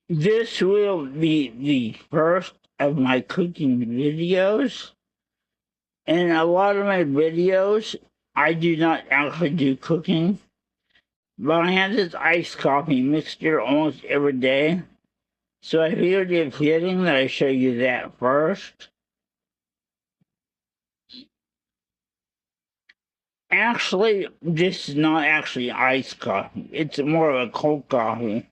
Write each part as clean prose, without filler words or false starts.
This will be the first of my cooking videos. In a lot of my videos, I do not actually do cooking, but I have this iced coffee mixture almost every day. So I figured it fitting that I show you that first. Actually, this is not actually iced coffee. It's more of a cold coffee.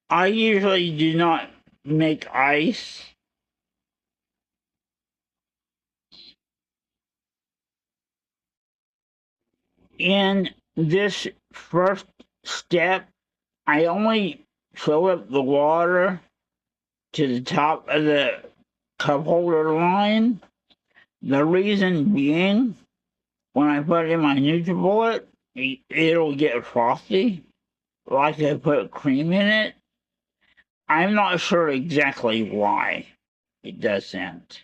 I usually do not make ice. In this first step, I only fill up the water to the top of the cup holder line. The reason being, when I put it in my NutriBullet, it'll get frosty, like I put cream in it. I'm not sure exactly why it does that.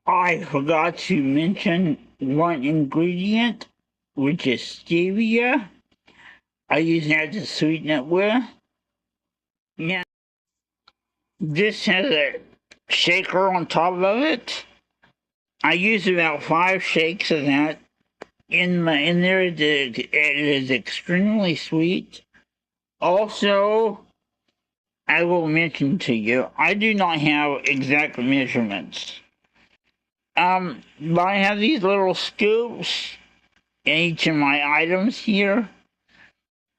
I forgot to mention one ingredient, which is stevia. I use that to sweeten it with. Yeah, this has a shaker on top of it. I use about 5 shakes of that in there. It is extremely sweet. Also, I will mention to you, I do not have exact measurements. But I have these little scoops in each of my items here.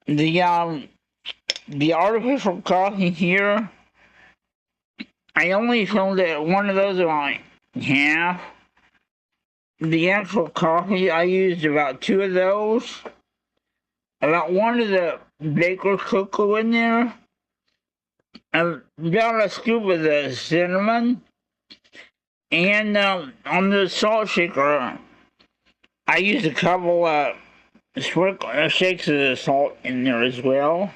The artificial coffee here, I only filled it one of those about half. The actual coffee, I used about 2 of those. About 1 of the baker's cocoa in there. About a scoop of the cinnamon. And on the salt shaker, I used a couple shakes of the salt in there as well.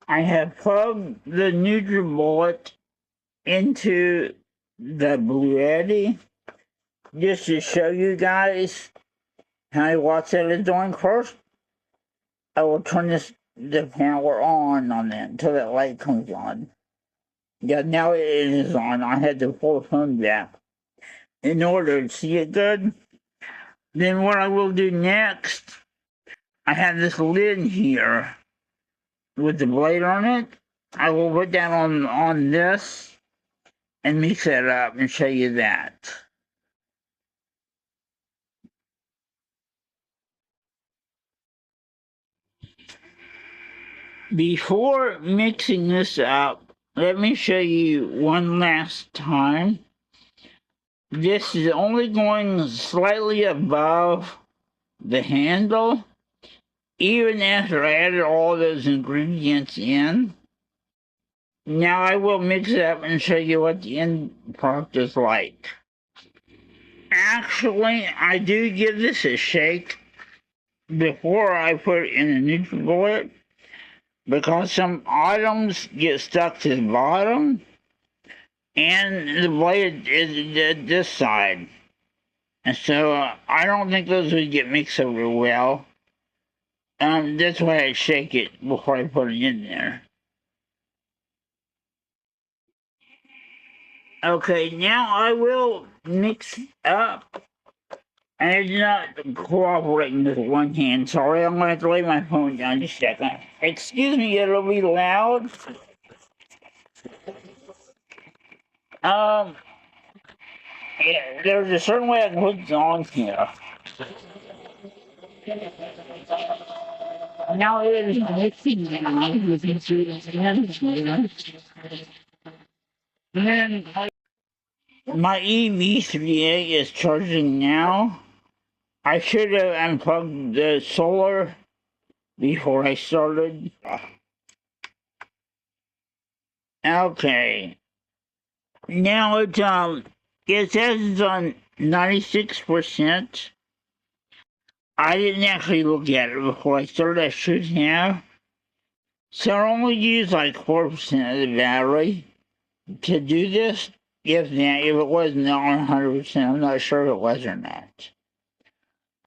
I have plugged the NutriBullet into the Blue Yeti just to show you guys how many watts that is doing. First, I will turn the power on that until that light comes on. Yeah, now it is on. I had to pull the phone back in order to see it good. Then what I will do next, I have this lid here with the blade on it. I will put that on this and mix it up and show you that. Before mixing this up, let me show you one last time. This is only going slightly above the handle, even after I added all those ingredients in. Now I will mix it up and show you what the end product is like. Actually, I do give this a shake before I put it in a NutriBullet because some items get stuck to the bottom and the blade is this side. And so I don't think those would get mixed over well. That's why I shake it before I put it in there. Okay, now I will mix up. And it's not cooperating with one hand. Sorry, I'm gonna have to lay my phone down just a second. Excuse me, it'll be loud. Um, yeah, there's a certain way I can put it on here. Now it is mixing now. You can see my EV3A is charging now. I should have unplugged the solar before I started. Okay. Now it says it's on 96%. I didn't actually look at it before I started. I should have. So I only use like 4% of the battery to do this. If it wasn't 100%, I'm not sure if it was or not.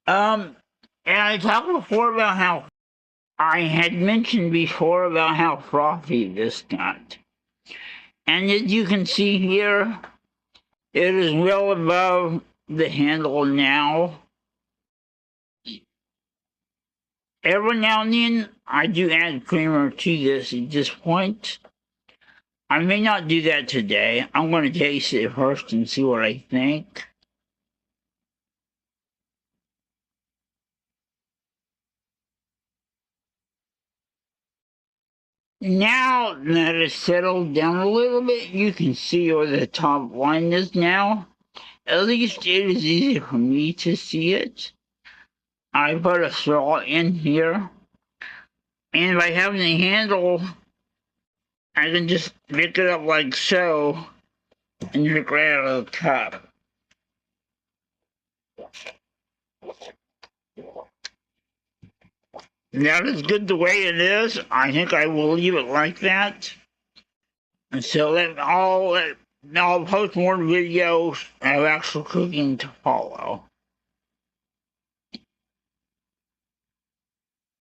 And I talked before about how I had mentioned before about how frothy this got. And as you can see here, it is well above the handle now. Every now and then, I do add creamer to this at this point. I may not do that today. I'm going to taste it first and see what I think. Now that it's settled down a little bit, you can see where the top line is now. At least it is easy for me to see it. I put a straw in here, and by having the handle, I can just pick it up like so and drink right out of the cup. That is good the way it is. I think I will leave it like that. And so I'll post more videos of actual cooking to follow.